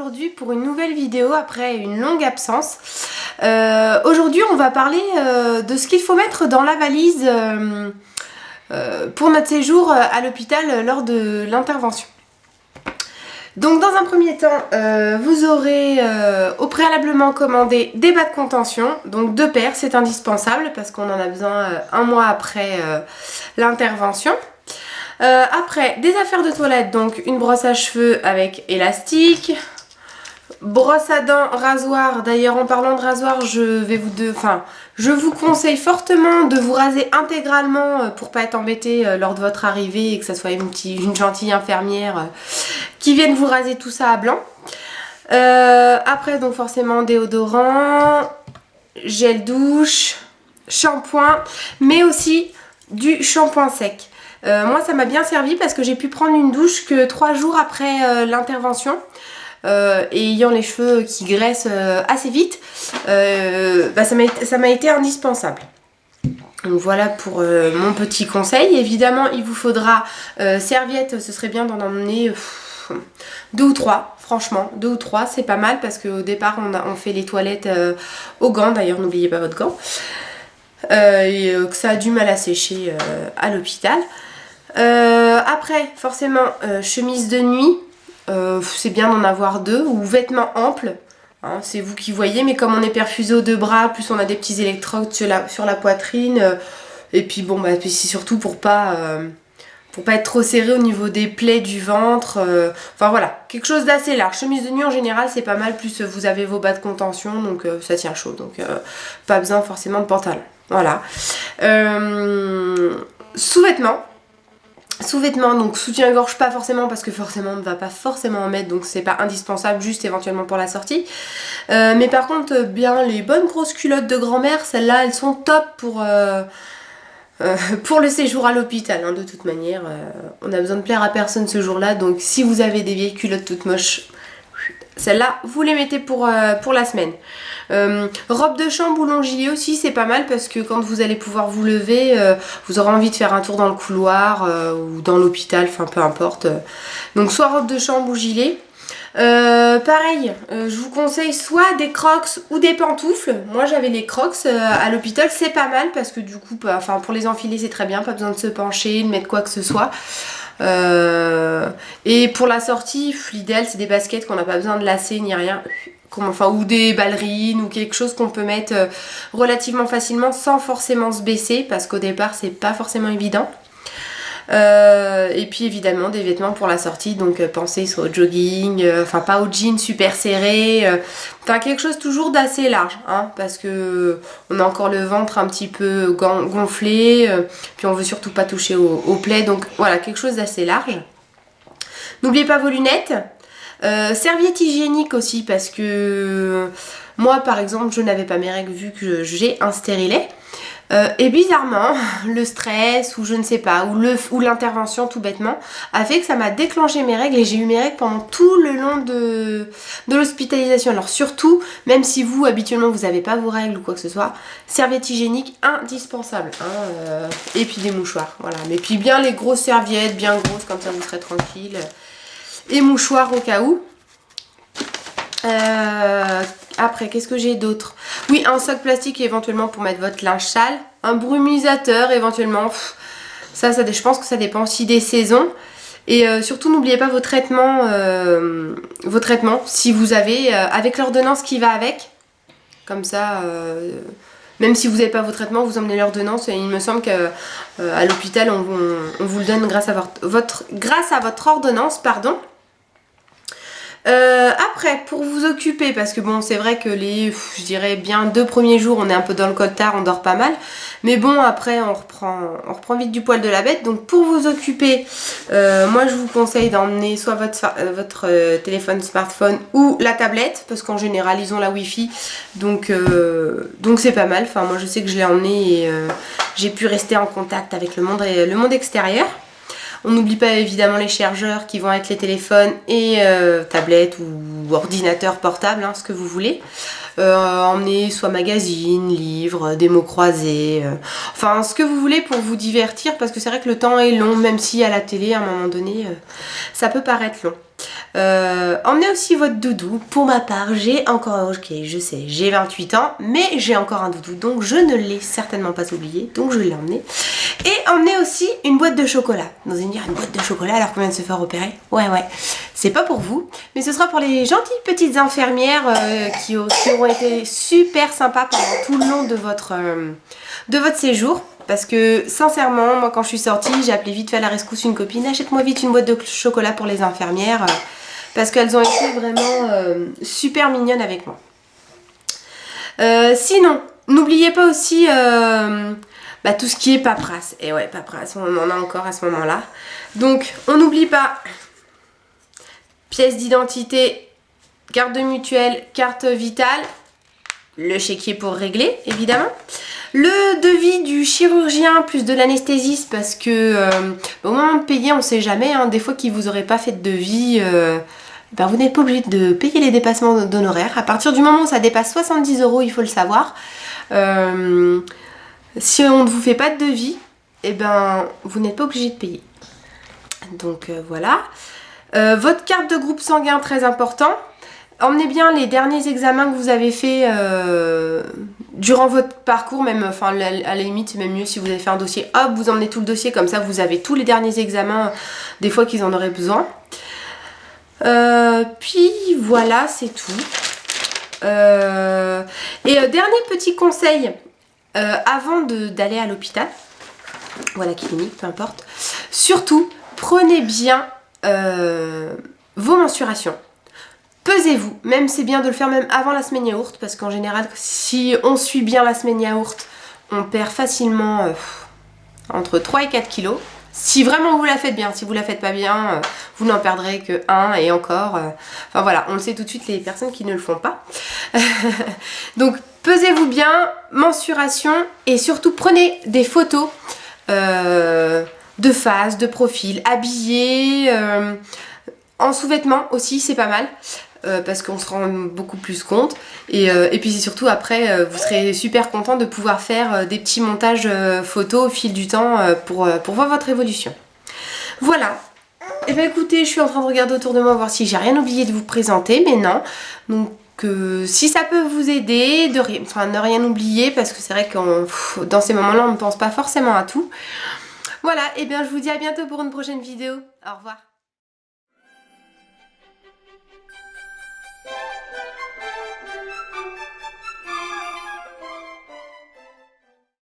aujourd'hui pour une nouvelle vidéo après une longue absence. Aujourd'hui on va parler de ce qu'il faut mettre dans la valise pour notre séjour à l'hôpital lors de l'intervention. Donc dans un premier temps, vous aurez au préalablement commandé des bas de contention, donc 2 paires, c'est indispensable parce qu'on en a besoin un mois après l'intervention. Après, des affaires de toilette, donc une brosse à cheveux avec élastique, brosse à dents, rasoir. D'ailleurs, en parlant de rasoir, je vous conseille fortement de vous raser intégralement pour pas être embêté lors de votre arrivée et que ça soit une gentille infirmière qui vienne vous raser tout ça à blanc. Après, donc forcément déodorant, gel douche, shampoing, mais aussi du shampoing sec. Moi ça m'a bien servi parce que j'ai pu prendre une douche que 3 jours après l'intervention et ayant les cheveux qui graissent assez vite, ça m'a été indispensable. Donc voilà pour mon petit conseil. Évidemment il vous faudra serviettes, ce serait bien d'en emmener 2 ou 3, franchement 2 ou 3 c'est pas mal parce qu'au départ on fait les toilettes aux gants, d'ailleurs n'oubliez pas votre gant. Et que ça a du mal à sécher à l'hôpital. Après forcément chemise de nuit, c'est bien d'en avoir 2 ou vêtements amples, hein, c'est vous qui voyez, mais comme on est perfusé aux 2 bras, plus on a des petits électrodes sur la poitrine, et puis bon bah c'est surtout pour pas être trop serré au niveau des plaies du ventre, enfin voilà, quelque chose d'assez large. Chemise de nuit en général c'est pas mal, plus vous avez vos bas de contention, donc ça tient chaud, donc pas besoin forcément de pantalon. Voilà. Sous-vêtements, donc soutien-gorge pas forcément parce que forcément on ne va pas forcément en mettre, donc c'est pas indispensable, juste éventuellement pour la sortie. Mais par contre bien les bonnes grosses culottes de grand-mère, celles-là elles sont top pour le séjour à l'hôpital, hein. De toute manière on a besoin de plaire à personne ce jour-là, donc si vous avez des vieilles culottes toutes moches, celles-là vous les mettez pour la semaine. Robe de chambre ou long gilet aussi c'est pas mal parce que quand vous allez pouvoir vous lever, vous aurez envie de faire un tour dans le couloir ou dans l'hôpital, enfin peu importe. Donc soit robe de chambre ou gilet. Pareil, je vous conseille soit des crocs ou des pantoufles. Moi j'avais les crocs à l'hôpital, c'est pas mal parce que du coup, enfin pour les enfiler c'est très bien, pas besoin de se pencher, de mettre quoi que ce soit. Et pour la sortie, l'idéal c'est des baskets qu'on n'a pas besoin de lacer ni rien. Ou des ballerines ou quelque chose qu'on peut mettre relativement facilement sans forcément se baisser parce qu'au départ c'est pas forcément évident. Et puis évidemment des vêtements pour la sortie, donc pensez soit au jogging, enfin pas au jean super serré, enfin quelque chose toujours d'assez large, hein, parce que on a encore le ventre un petit peu gonflé, puis on veut surtout pas toucher au plaid, donc voilà, quelque chose d'assez large. N'oubliez pas vos lunettes. Serviette hygiénique aussi parce que moi par exemple je n'avais pas mes règles vu que j'ai un stérilet et bizarrement le stress ou je ne sais pas ou l'intervention tout bêtement a fait que ça m'a déclenché mes règles et j'ai eu mes règles pendant tout le long de l'hospitalisation. Alors surtout, même si vous habituellement vous n'avez pas vos règles ou quoi que ce soit, serviette hygiénique indispensable, hein, et puis des mouchoirs, voilà, mais puis bien les grosses serviettes bien grosses comme ça vous serez tranquille. Et mouchoirs au cas où. Après, qu'est-ce que j'ai d'autre? Oui, un sac plastique éventuellement pour mettre votre linge sale. Un brumisateur éventuellement. Ça, je pense que ça dépend aussi des saisons. Et surtout, n'oubliez pas vos traitements. Si vous avez, avec l'ordonnance qui va avec. Comme ça, même si vous n'avez pas vos traitements, vous emmenez l'ordonnance. Et il me semble qu'à l'hôpital, on vous le donne grâce à votre ordonnance, pardon. Après, pour vous occuper, parce que bon, c'est vrai que je dirais bien 2 premiers jours, on est un peu dans le coltard, on dort pas mal. Mais bon, après, on reprend vite du poil de la bête. Donc pour vous occuper, moi je vous conseille d'emmener soit votre téléphone smartphone ou la tablette, parce qu'en général, ils ont la Wi-Fi. Donc c'est pas mal. Enfin, moi je sais que je l'ai emmené et j'ai pu rester en contact avec le monde extérieur. On n'oublie pas évidemment les chargeurs qui vont avec les téléphones et tablettes ou ordinateurs portables, hein, ce que vous voulez. Emmener soit magazines, livres, des mots croisés, enfin ce que vous voulez pour vous divertir parce que c'est vrai que le temps est long, même si à la télé à un moment donné ça peut paraître long. Emmenez aussi votre doudou. Pour ma part, j'ai encore, ok, je sais, j'ai 28 ans, mais j'ai encore un doudou, donc je ne l'ai certainement pas oublié, donc je l'ai emmené. Et emmenez aussi une boîte de chocolat. Vous allez me dire, une boîte de chocolat alors qu'on vient de se faire opérer? Ouais, c'est pas pour vous, mais ce sera pour les gentilles petites infirmières qui auront été super sympas pendant tout le long de votre séjour. Parce que sincèrement, moi quand je suis sortie, j'ai appelé vite fait à la rescousse une copine, achète-moi vite une boîte de chocolat pour les infirmières, parce qu'elles ont été vraiment super mignonnes avec moi. Sinon, n'oubliez pas aussi tout ce qui est paperasse. Et ouais, paperasse, on en a encore à ce moment-là. Donc, on n'oublie pas pièce d'identité, carte de mutuelle, carte vitale, le chéquier pour régler, évidemment. Le devis du chirurgien plus de l'anesthésiste parce que au moment de payer, on ne sait jamais. Hein, des fois qu'ils vous auraient pas fait de devis, vous n'êtes pas obligé de payer les dépassements d'honoraires. À partir du moment où ça dépasse 70 €, il faut le savoir. Si on ne vous fait pas de devis, vous n'êtes pas obligé de payer. Donc voilà. Votre carte de groupe sanguin, très important. Emmenez bien les derniers examens que vous avez fait durant votre parcours, même, enfin à la limite c'est même mieux si vous avez fait un dossier, hop, vous emmenez tout le dossier, comme ça vous avez tous les derniers examens des fois qu'ils en auraient besoin. Puis voilà, c'est tout. Dernier petit conseil avant d'aller à l'hôpital, ou à la clinique, peu importe, surtout prenez bien vos mensurations. Pesez-vous, même c'est bien de le faire même avant la semaine yaourt, parce qu'en général, si on suit bien la semaine yaourt, on perd facilement entre 3 et 4 kilos. Si vraiment vous la faites bien, si vous la faites pas bien, vous n'en perdrez que 1 et encore. Enfin voilà, on le sait tout de suite les personnes qui ne le font pas. Donc pesez-vous bien, mensuration, et surtout prenez des photos de face, de profil, habillés, en sous-vêtements aussi, c'est pas mal. Parce qu'on se rend beaucoup plus compte et puis surtout après vous serez super content de pouvoir faire des petits montages photos au fil du temps pour voir votre évolution. Voilà. Et écoutez, je suis en train de regarder autour de moi voir si j'ai rien oublié de vous présenter, mais non. Donc si ça peut vous aider, ne rien oublier, parce que c'est vrai que dans ces moments-là on ne pense pas forcément à tout. Voilà, et bien je vous dis à bientôt pour une prochaine vidéo. Au revoir.